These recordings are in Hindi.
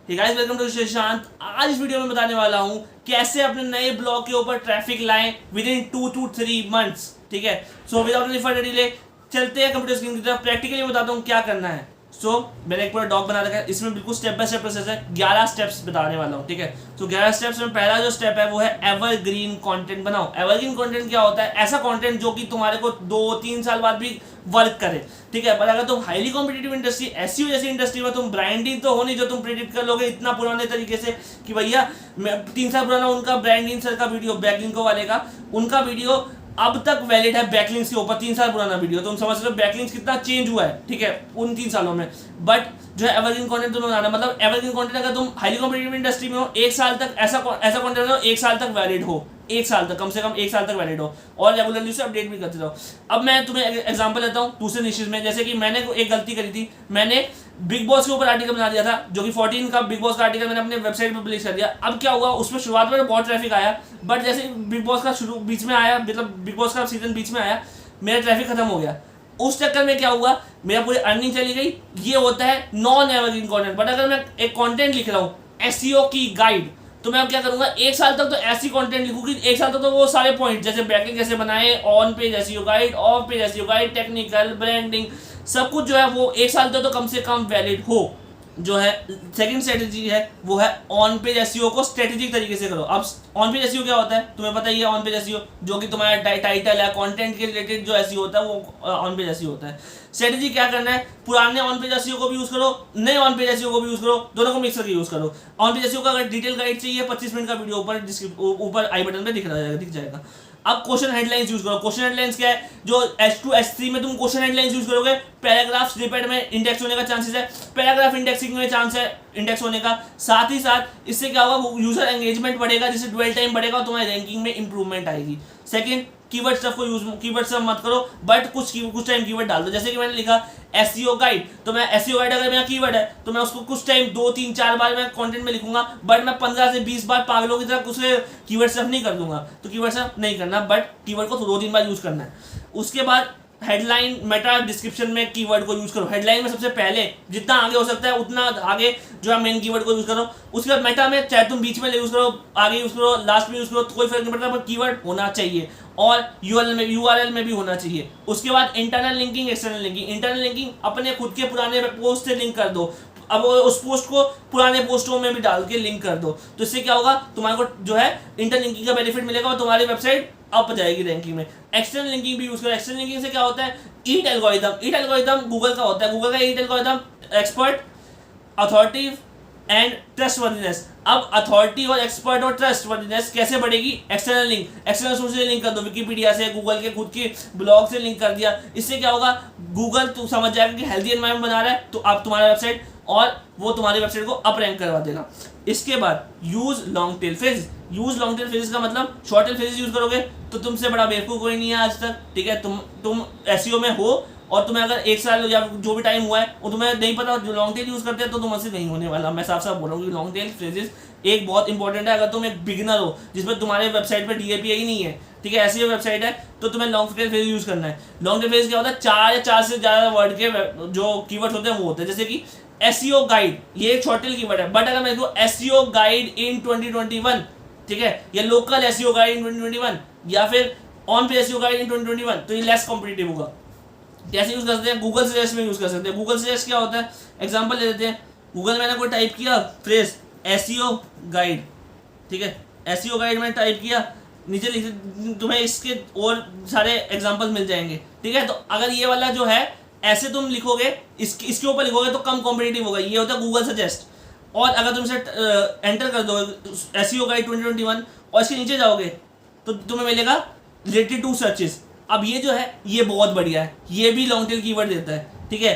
Guys welcome to Shashant. आज इस वीडियो में बताने वाला हूं कैसे अपने नए ब्लॉग के ऊपर ट्रैफिक लाएं विद इन 2 to 3 मंथ्स। ठीक है, so without any further delay चलते हैं कंप्यूटर स्क्रीन की तरफ। प्रैक्टिकली बताता हूं क्या करना है। मैंने एक पूरा डॉग बना रखा है, इसमें बिल्कुल स्टेप बाय स्टेप प्रोसेस है। 11 स्टेप्स बताने वाला हूँ। ठीक है, तो 11 स्टेप्स में पहला जो स्टेप है वो है एवरग्रीन कंटेंट बनाओ। एवरग्रीन कंटेंट क्या होता है? ऐसा कंटेंट जो कि तुम्हारे को 2-3 साल बाद भी वर्क करे। ठीक है, पर अगर तुम हाईली कॉम्पिटिटिव इंडस्ट्री एसईओ जैसी इंडस्ट्री में तुम ब्रांडिंग तो हो नहीं जो तुम प्रेडिक्ट कर लोगे इतना पुराने तरीके से कि भैया 3 साल पुराना उनका ब्रांडिंग सर का वीडियो, बैकलिंक वाले का उनका वीडियो अब तक वैलिड है बैकलिंक्स के ऊपर। 3 साल पुराना वीडियो, तुम समझ रहे हो बैकलिंक्स कितना चेंज हुआ है। ठीक है, उन 3 सालों में। बट जो है एवरग्रीन कंटेंट तुम्हें बनाना, मतलब एवरग्रीन कंटेंट अगर तुम हाईली कॉम्पिटिटिव इंडस्ट्री में हो 1 साल तक ऐसा कंटेंट बनाओ 1 साल तक वैलिड हो। 1 साल तक, कम से कम 1 साल तक वैलिड हो और रेगुलरली उसे अपडेट भी करते रहो। अब मैं तुम्हें एग्जांपल देता हूँ दूसरे निशेष में। जैसे कि मैंने एक गलती करी थी, मैंने बिग बॉस के ऊपर आर्टिकल बना दिया था जो कि 14 का बिग बॉस का आर्टिकल मैंने अपने वेबसाइट पर पब्लिश कर दिया। अब क्या हुआ, उसमें शुरुआत में बहुत ट्रैफिक आया, बट जैसे बिग बॉस का शुरू बीच में आया, मतलब बिग बॉस का सीजन बीच में आया, मेरा ट्रैफिक खत्म हो गया। उस चक्कर में क्या हुआ, मेरा पूरी अर्निंग चली गई। ये होता है नॉन एवरग्रीन कंटेंट। बट अगर मैं एक कंटेंट लिख रहा हूँ एसईओ की गाइड, तो मैं अब क्या करूंगा, 1 साल तक तो ऐसी कंटेंट लिखूंगी। 1 साल तक तो वो सारे पॉइंट जैसे बैकलिंक कैसे बनाए, on page SEO guide, of page SEO guide, technical, branding, सब कुछ जो है वो 1 साल तक तो कम से कम वैलिड हो। जो है सेकंड स्ट्रेटेजी है वो है ऑन पेज एसईओ को स्ट्रेटेजिक तरीके से करो। अब ऑन पेज एसईओ क्या होता है तुम्हें पता ही है। ऑन पेज एसईओ जो कि तुम्हारा टाइटल है, कंटेंट के रिलेटेड जो एसईओ होता है वो ऑन पेज एसईओ होता है। स्ट्रेटेजी क्या करना है, पुराने ऑन पेज एसईओ को भी यूज करो, नए ऑन पेज एसईओ को भी यूज करो, दोनों को मिक्स करके यूज करो। ऑन पेज एसईओ का अगर डिटेल गाइड चाहिए 25 मिनट का वीडियो ऊपर आई बटन पे दिख जाएगा। अब क्वेश्चन हेडलाइंस यूज करो। क्वेश्चन हेडलाइंस क्या है, जो H2 H3 में तुम क्वेश्चन हेडलाइंस यूज करोगे, पैराग्राफ स्निपेट में इंडेक्स होने का चांसेस है, पैराग्राफ इंडेक्सिंग में चांस है इंडेक्स होने का। साथ ही साथ इससे क्या होगा, यूजर एंगेजमेंट बढ़ेगा, जिससे ड्वेल टाइम बढ़ेगा और तुम्हारी रैंकिंग में इंप्रूवमेंट आएगी। सेकंड, कीवर्ड स्टफ को यूज, कीवर्ड स्टफ मत करो, बट कुछ टाइम कीवर्ड डाल दो। जैसे कि मैंने लिखा एसईओ गाइड, तो मैं एसईओ गाइड अगर मेरा कीवर्ड है तो मैं उसको कुछ टाइम 2-3-4 बार मैं कंटेंट में लिखूंगा, बट मैं 15 से 20 बार पागलों की तरह उसे कीवर्ड स्टफ नहीं कर दूंगा। तो कीवर्ड स्टफ नहीं करना, बट कीवर्ड को 2-3 बार यूज करना है। उसके बाद हेडलाइन, मेटा डिस्क्रिप्शन में कीवर्ड को यूज करो। हेडलाइन में सबसे पहले जितना आगे हो सकता है उतना आगे जो है मेन कीवर्ड को यूज करो। उसके बाद मेटा में चाहे तुम बीच में यूज करो, आगे यूज करो, लास्ट में यूज करो, तो कोई फर्क नहीं पड़ता, पर कीवर्ड होना चाहिए और यूआरएल में भी होना चाहिए। उसके बाद internal linking, external linking. Internal linking अपने खुद के पुराने पोस्ट से लिंक कर दो। अब उस पोस्ट को पुराने पोस्टों में भी डाल के लिंक कर दो, तो इससे क्या होगा, तुम्हारे को जो है इंटरलिंकिंग का बेनिफिट मिलेगा और तुम्हारी वेबसाइट अप जाएगी रैंकिंग में। एक्सटर्नल लिंकिंग भी यूज करो। एक्सटर्नल लिंकिंग से क्या होता है, EAT algorithm. EAT algorithm Google का होता है। गूगल का EAT algorithm expert, authority and trustworthiness. अब अथॉरिटी और एक्सपर्ट और ट्रस्टवर्दीनेस कैसे बढ़ेगी, एक्सटर्नल लिंक, एक्सटर्नल सोर्स से लिंक कर दो, विकिपीडिया से, गूगल के खुद के ब्लॉग से लिंक कर दिया। इससे क्या होगा, गूगल तो समझ जाएगा कि हेल्दी एनवायरनमेंट बना रहा है तो अब तुम्हारा वेबसाइट, और वो तुम्हारी वेबसाइट को अप रैंक करवा देगा। इसके बाद use long tail phrase. Use long tail phrase का मतलब शॉर्ट टेल फ्रेज यूज करोगे तो तुमसे बड़ा बेवकूफ कोई नहीं है आज तक। ठीक है, तुम एसईओ में हो और तुम्हें अगर 1 साल या जो भी टाइम हुआ है वो तुम्हें नहीं पता जो लॉन्ग टेल यूज करते हैं, तो तुमसे नहीं होने वाला। मैं साफ साफ बोल रहा हूँ कि लॉन्ग टेल फ्रेजेस एक बहुत इंपॉर्टेंट है। अगर तुम एक बिगिनर हो जिसमें तुम्हारे वेबसाइट पर डीएपी ही नहीं है, ठीक है, ऐसी वेबसाइट है, तो तुम्हें लॉन्ग टेल फ्रेज यूज करना है। लॉन्ग टेल फ्रेज क्या होता है, 4 या 4 से ज़्यादा वर्ड के जो कीवर्ड्स होते हैं वो होते हैं। जैसे कि एसईओ गाइड, ये एक शॉर्ट टेल कीवर्ड है, बट अगर मैं देखो एसईओ गाइड इन 2021, ठीक है, या लोकल एसईओ गाइड इन 2021, या फिर ऑन पेज एसईओ गाइड इन 2021, तो ये लेस कॉम्पिटिटिव होगा। कैसे यूज कर सकते हैं, गूगल सजेस्ट में यूज कर सकते हैं। गूगल सजेस्ट क्या होता है, एग्जांपल ले लेते हैं। गूगल में मैंने कोई टाइप किया फ्रेज एसईओ गाइड, ठीक है, एसईओ गाइड में टाइप किया, नीचे लिख, तुम्हें इसके और सारे एग्जांपल्स मिल जाएंगे। ठीक है, तो अगर ये वाला जो है ऐसे तुम लिखोगे, इसके ऊपर लिखोगे तो कम कॉम्पिटिटिव होगा। ये होता है गूगल सजेस्ट। और अगर तुम इसे एंटर कर दो एसईओ गाइड 2021 और इसके नीचे जाओगे तो तुम्हें मिलेगा रिलेटेड टू सर्चेस। अब ये जो है ये बहुत बढ़िया है, ये भी लॉन्ग टेल कीवर्ड देता है। ठीक है,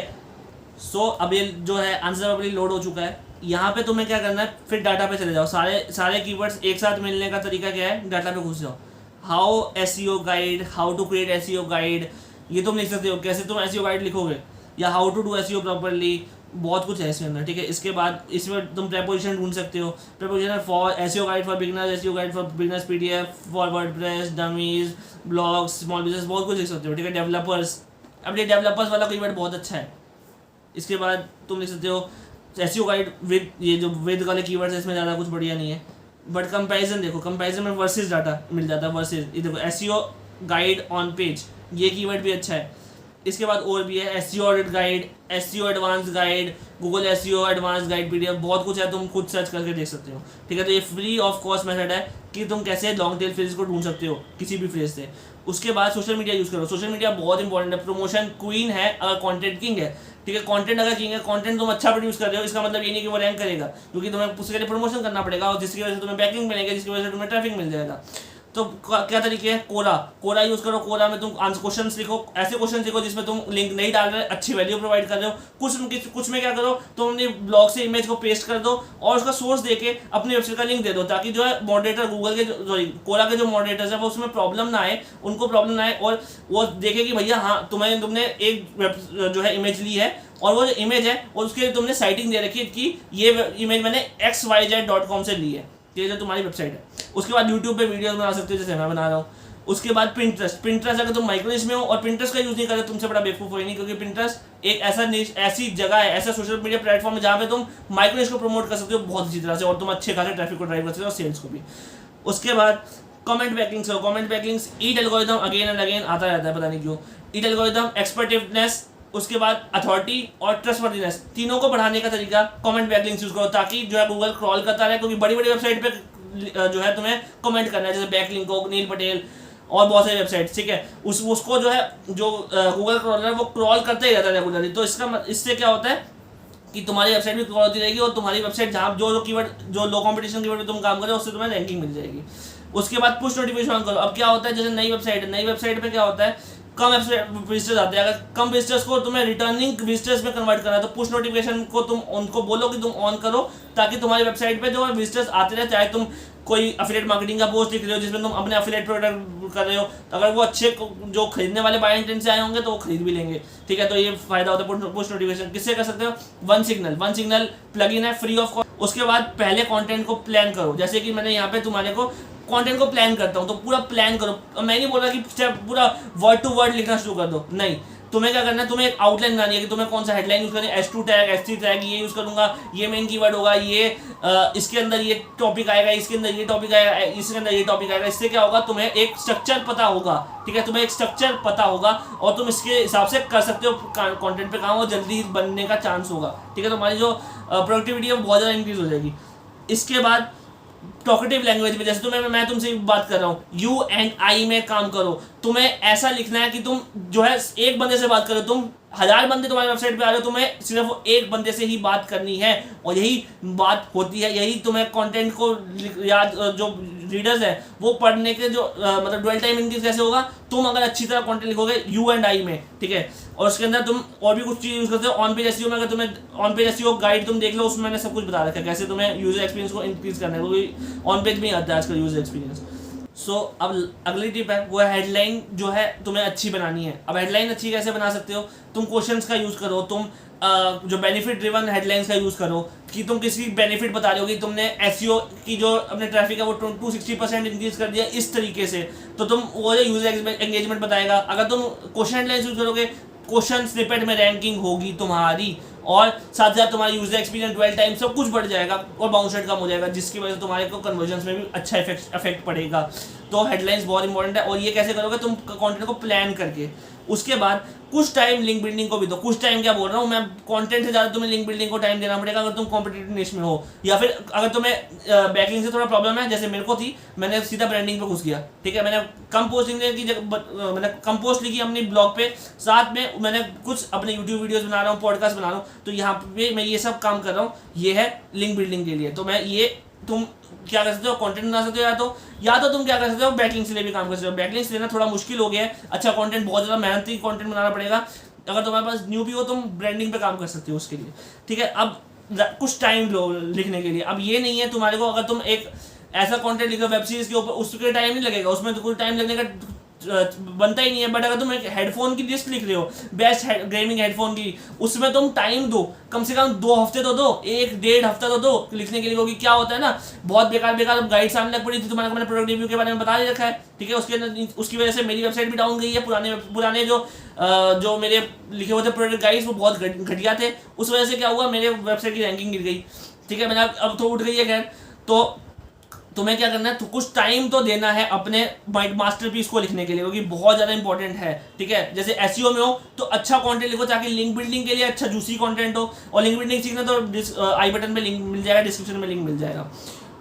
सो अब ये जो है आंसर अभी लोड हो चुका है। यहाँ पे तुम्हें क्या करना है, फिर डाटा पे चले जाओ। सारे कीवर्ड्स एक साथ मिलने का तरीका क्या है, डाटा पे घुस जाओ। How SEO guide, how to create SEO guide, ये तुम लिख सकते हो, कैसे तुम एसईओ गाइड लिखोगे, या how to do SEO properly, बहुत कुछ है इसके अंदर। ठीक है, इसके बाद इसमें तुम प्रेपोजिशन ढूंढ सकते हो। Preposition for SEO guide for beginners, SEO guide for beginners PDF, for WordPress, dummies, blogs, small business, बहुत कुछ लिख सकते हो। ठीक है, डेवलपर्स, अब ये डेवलपर्स वाला कीवर्ड बहुत अच्छा है। इसके बाद तुम लिख सकते हो एसईओ गाइड विद ये जो विद वाले कीवर्ड्स है इसमें ज़्यादा कुछ बढ़िया नहीं है, बट कंपैरिजन देखो, कंपैरिजन में वर्सेस डाटा मिल जाता है, वर्सेस ये देखो एसईओ गाइड ऑन पेज, ये कीवर्ड भी अच्छा है। इसके बाद और भी है SEO audit guide, SEO advance guide, Google SEO advance guide PDF, बहुत कुछ है, तुम खुद सर्च करके देख सकते हो, ठीक है। तो ये फ्री ऑफ कॉस्ट मेथड है कि तुम कैसे लॉन्ग टेल फ्रेज को ढूंढ सकते हो किसी भी फ्रेज से। उसके बाद सोशल मीडिया यूज़ करो, सोशल मीडिया बहुत इंपॉर्टेंट है, प्रमोशन क्वीन है अगर कंटेंट किंग है, ठीक है। कंटेंट अगर किंग है, कंटेंट तुम अच्छा प्रोड्यूस कर रहे हो, इसका मतलब ये नहीं कि वो रैंक करेगा, क्योंकि तुम्हें उसके लिए प्रमोशन करना पड़ेगा और जिसकी वजह से तुम्हें बैकलिंक मिलेगा, जिसकी वजह से तुम्हें ट्रैफिक मिल जाएगा। तो क्या तरीके हैं, कोरा यूज़ करो, कोरा में तुम क्वेश्चन लिखो, ऐसे क्वेश्चन लिखो जिसमें तुम लिंक नहीं डाल रहे, अच्छी वैल्यू प्रोवाइड कर रहे हो। कुछ में क्या करो, तुम अपने ब्लॉग से इमेज को पेस्ट कर दो और उसका सोर्स देके अपनी वेबसाइट का लिंक दे दो, ताकि जो है मॉडरेटर गूगल के सॉरी कोरा के जो मॉडरेटर्स है वो उसमें प्रॉब्लम ना आए, उनको प्रॉब्लम ना आए, और वो देखे कि भैया हाँ तुमने एक जो है इमेज ली है और वो जो इमेज है और उसके लिए तुमने साइटिंग दे रखी है कि ये इमेज मैंने xyz.com से ली है, ये जो तुम्हारी वेबसाइट है। उसके बाद यूट्यूब पे वीडियोस बना सकते हो जैसे मैं बना रहा हूँ। उसके बाद पिंटरेस्ट अगर तुम माइक्रोनिश में हो और पिंटरेस्ट का यूज़ नहीं करते, तुमसे बड़ा बेवकूफ़ कोई नहीं, क्योंकि पिंटरेस्ट एक ऐसी जगह है, ऐसा सोशल मीडिया प्लेटफॉर्म है जहाँ पे तुम माइक्रोनिश को प्रमोट कर सकते हो बहुत अच्छी तरह से और तुम अच्छे खासे ट्रैफिक को ड्राइव कर सकते हो और सेल्स को भी। उसके बाद कमेंट बैकलिंग्स हो, comment backlinks eat algorithm again and again आता रहता है, पता नहीं क्यों। ईट एल्गोरिथम, एक्सपर्टिवनेस, उसके बाद अथॉरिटी और ट्रस्टवर्दीनेस, तीनों को बढ़ाने का तरीका कमेंट बैकलिंक्स यूज करो, ताकि जो है गूगल क्रॉल करता रहे, क्योंकि बड़ी बड़ी वेबसाइट पे जो है तुम्हें कमेंट करना है, जैसे बैकलिंक हो, नील पटेल और बहुत सारी वेबसाइट, ठीक है। उसको जो है जो गूगल क्रॉलर है वो क्रॉल करते ही रहता है रेगुलरली। तो इससे क्या होता है कि तुम्हारी वेबसाइट भी क्रॉल होती रहेगी और तुम्हारी वेबसाइट जहाँ जो कीवर्ड जो लो कॉम्पिटिशन कीवर्ड पे तुम काम करो उससे तुम्हें रैंकिंग मिल जाएगी। उसके बाद पुश नोटिफिकेशन ऑन करो। अब क्या होता है, जैसे नई वेबसाइट पे क्या होता है, कम विजिटर्स आते हैं, अगर कम विजिटर्स को तुम्हें रिटर्निंग विजिटर्स में कन्वर्ट करना है तो पुश नोटिफिकेशन को तुम उनको बोलो कि तुम ऑन करो, ताकि तुम्हारी वेबसाइट पे जो विजिटर्स आते रहे। चाहे तुम कोई अफिलिएट मार्केटिंग का पोस्ट लिख रहे हो जिसमें तुम अपने अफिलिएट प्रोडक्ट कर रहे हो, तो अगर वो अच्छे जो खरीदने वाले बाय इंटेंट से आए होंगे तो वो खरीद भी लेंगे, ठीक है। तो ये फायदा होता है पुश नोटिफिकेशन। किससे कर सकते हो, वन सिग्नल प्लगइन है फ्री ऑफ कॉस्ट। उसके बाद पहले कंटेंट को प्लान करो, जैसे कि मैंने यहाँ पे तुम्हारे को कंटेंट को प्लान करता हूँ, तो पूरा प्लान करो। मैं नहीं बोल रहा कि पूरा वर्ड टू वर्ड लिखना शुरू कर दो, नहीं, तुम्हें क्या करना है, तुम्हें एक आउटलाइन बनानी है कि तुम्हें कौन सा हेडलाइन यूज करनी है, H2 टैग, H3 टैग ये यूज करूंगा, ये मेन कीवर्ड होगा, ये इसके अंदर ये टॉपिक आएगा, इसके अंदर ये टॉपिक आएगा, इसके अंदर ये टॉपिक आएगा। इससे क्या होगा, तुम्हें एक स्ट्रक्चर पता होगा, ठीक है, तुम्हें एक स्ट्रक्चर पता होगा और तुम इसके हिसाब से कर सकते हो कंटेंट पे काम और जल्दी बनने का चांस होगा, ठीक है। तुम्हारी जो प्रोडक्टिविटी है वो बहुत ज़्यादा इंक्रीज हो जाएगी। इसके बाद टॉकेटिव लैंग्वेज में, जैसे मैं तुमसे बात कर रहा हूँ, यू एंड आई में काम करो। तुम्हें ऐसा लिखना है कि तुम जो है एक बंदे से बात करो, तुम 1000 बंदे तुम्हारी वेबसाइट पे आ रहे हो, तुम्हें सिर्फ एक बंदे से ही बात करनी है और यही बात होती है, यही तुम्हें कंटेंट को याद जो रीडर्स है वो पढ़ने के जो मतलब ड्वेल टाइम इंक्रीज कैसे होगा, तुम अगर अच्छी तरह कंटेंट लिखोगे यू एंड आई में, ठीक है। और उसके अंदर तुम और भी कुछ चीज़ यूज़ करते हो। ऑन पेज एसईओ में अगर तुम्हें ऑन पेज एसईओ गाइड तुम देख लो, उसमें मैंने सब कुछ बता रखा है कैसे तुम्हें यूजर एक्सपीरियंस को इंक्रीज करना है, क्योंकि ऑन पेज में ही आता है आजकल यूजर एक्सपीरियंस। सो अब अगली टिप है, वो हेडलाइन जो है तुम्हें अच्छी बनानी है। अब हेडलाइन अच्छी कैसे बना सकते हो, तुम क्वेश्चंस का यूज़ करो, तुम जो बेनिफिट ड्रिवन हेडलाइंस का यूज़ करो कि तुम किसी बेनिफिट बता रहे हो कि तुमने एसईओ की जो अपने ट्रैफिक है वो 260% इंक्रीज कर दिया इस तरीके से, तो तुम वो यूजर एंगेजमेंट बताएगा। अगर तुम क्वेश्चन हेडलाइंस यूज़ करोगे, क्वेश्चन स्निपेट में रैंकिंग होगी तुम्हारी और साथ साथ तुम्हारा यूजर एक्सपीरियंस, ड्वेल टाइम सब कुछ बढ़ जाएगा और बाउंस रेट कम हो जाएगा, जिसकी वजह से तुम्हारे को कन्वर्जन्स में भी अच्छा इफेक्ट पड़ेगा। तो हेडलाइंस बहुत इंपॉर्टेंट है और ये कैसे करोगे, तुम कंटेंट को प्लान करके। उसके बाद कुछ टाइम लिंक बिल्डिंग को भी दो। कुछ टाइम क्या बोल रहा हूँ मैं, कंटेंट से ज़्यादा तुम्हें लिंक बिल्डिंग को टाइम देना पड़ेगा अगर तुम कॉम्पिटिटिव निश में हो, या फिर अगर तुम्हें बैकलिंग से थोड़ा प्रॉब्लम है, जैसे मेरे को थी, मैंने सीधा ब्रांडिंग पे घुस गया, ठीक है। मैंने कम पोस्टिंग की मैंने कम पोस्ट लिखी अपनी ब्लॉग पे, साथ में मैंने कुछ अपने यूट्यूब वीडियोस बना रहा हूँ, पॉडकास्ट बना रहा हूँ, तो यहाँ पे मैं ये सब काम कर रहा हूँ, ये है लिंक बिल्डिंग के लिए। तो मैं ये तुम क्या कर सकते हो, कंटेंट बना सकते हो, या तो तुम क्या कर सकते हो, बैकलिंक्स से भी काम कर सकते हो। बैकलिंक्स लेना थोड़ा मुश्किल हो गया है, अच्छा कंटेंट बहुत ज़्यादा मेहनती कंटेंट बनाना पड़ेगा। अगर तुम्हारे पास न्यू भी हो, तुम ब्रांडिंग पे काम कर सकते हो उसके लिए, ठीक है। अब कुछ टाइम लो लिखने के लिए। अब ये नहीं है तुम्हारे को, अगर तुम एक ऐसा कंटेंट लिखो वेब सीरीज के ऊपर, उसके टाइम नहीं लगेगा, उसमें तो कुछ टाइम लगने का बनता ही नहीं है। बट अगर तुम एक हेडफोन की लिस्ट लिख रहे हो बेस्ट गेमिंग हेडफोन की, उसमें तुम टाइम दो, कम से कम 2 हफ्ते तो दो, 1-1.5 हफ्ता तो दो लिखने के लिए। क्योंकि क्या होता है ना, बहुत बेकार बेकार गाइड्स आने लग पड़ी थी, तुम्हारे को मैंने प्रोडक्ट रिव्यू के बारे में बता ही रखा है, ठीक है। उसकी वजह से मेरी वेबसाइट भी डाउन गई है। पुराने जो मेरे लिखे हुए थे प्रोडक्ट गाइड्स वो बहुत घटिया थे, उस वजह से क्या हुआ, मेरे वेबसाइट की रैंकिंग गिर गई, ठीक है। मैंने अब तो उठ गई है खैर। तो तुम्हें क्या करना है, तो कुछ टाइम तो देना है अपने मास्टरपीस को लिखने के लिए, क्योंकि बहुत ज़्यादा इंपॉर्टेंट है, ठीक है। जैसे एसईओ में हो तो अच्छा कंटेंट लिखो ताकि लिंक बिल्डिंग के लिए अच्छा जूसी कंटेंट हो, और लिंक बिल्डिंग सीखना तो आई बटन में लिंक मिल जाएगा, डिस्क्रिप्शन में लिंक मिल जाएगा।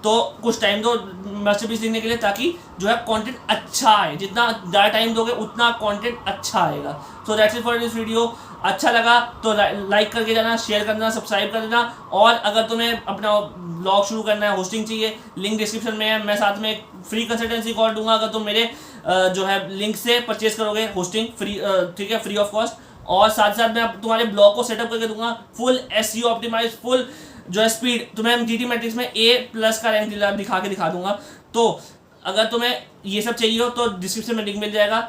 तो कुछ टाइम दो मास्टरपीस लिखने के लिए ताकि जो है कंटेंट अच्छा आए, जितना ज़्यादा टाइम दोगे उतना कंटेंट अच्छा आएगा। So that's it for this video. अच्छा लगा तो लाइक करके जाना, शेयर करना, सब्सक्राइब कर देना। और अगर तुम्हें अपना ब्लॉग शुरू करना है, होस्टिंग चाहिए, लिंक डिस्क्रिप्शन में है। मैं साथ में एक फ्री कंसल्टेंसी कॉल दूंगा अगर तुम मेरे जो है लिंक से परचेज करोगे होस्टिंग फ्री, ठीक है, फ्री ऑफ कॉस्ट। और साथ साथ मैं तुम्हारे ब्लॉग को सेटअप करके दूंगा, फुल एसईओ ऑप्टिमाइज, फुल जो है स्पीड। तुम्हें हम जीटी मैट्रिक्स में A+ का रैंक दिखा दूंगा। तो अगर तुम्हें ये सब चाहिए हो तो डिस्क्रिप्शन में लिंक मिल जाएगा,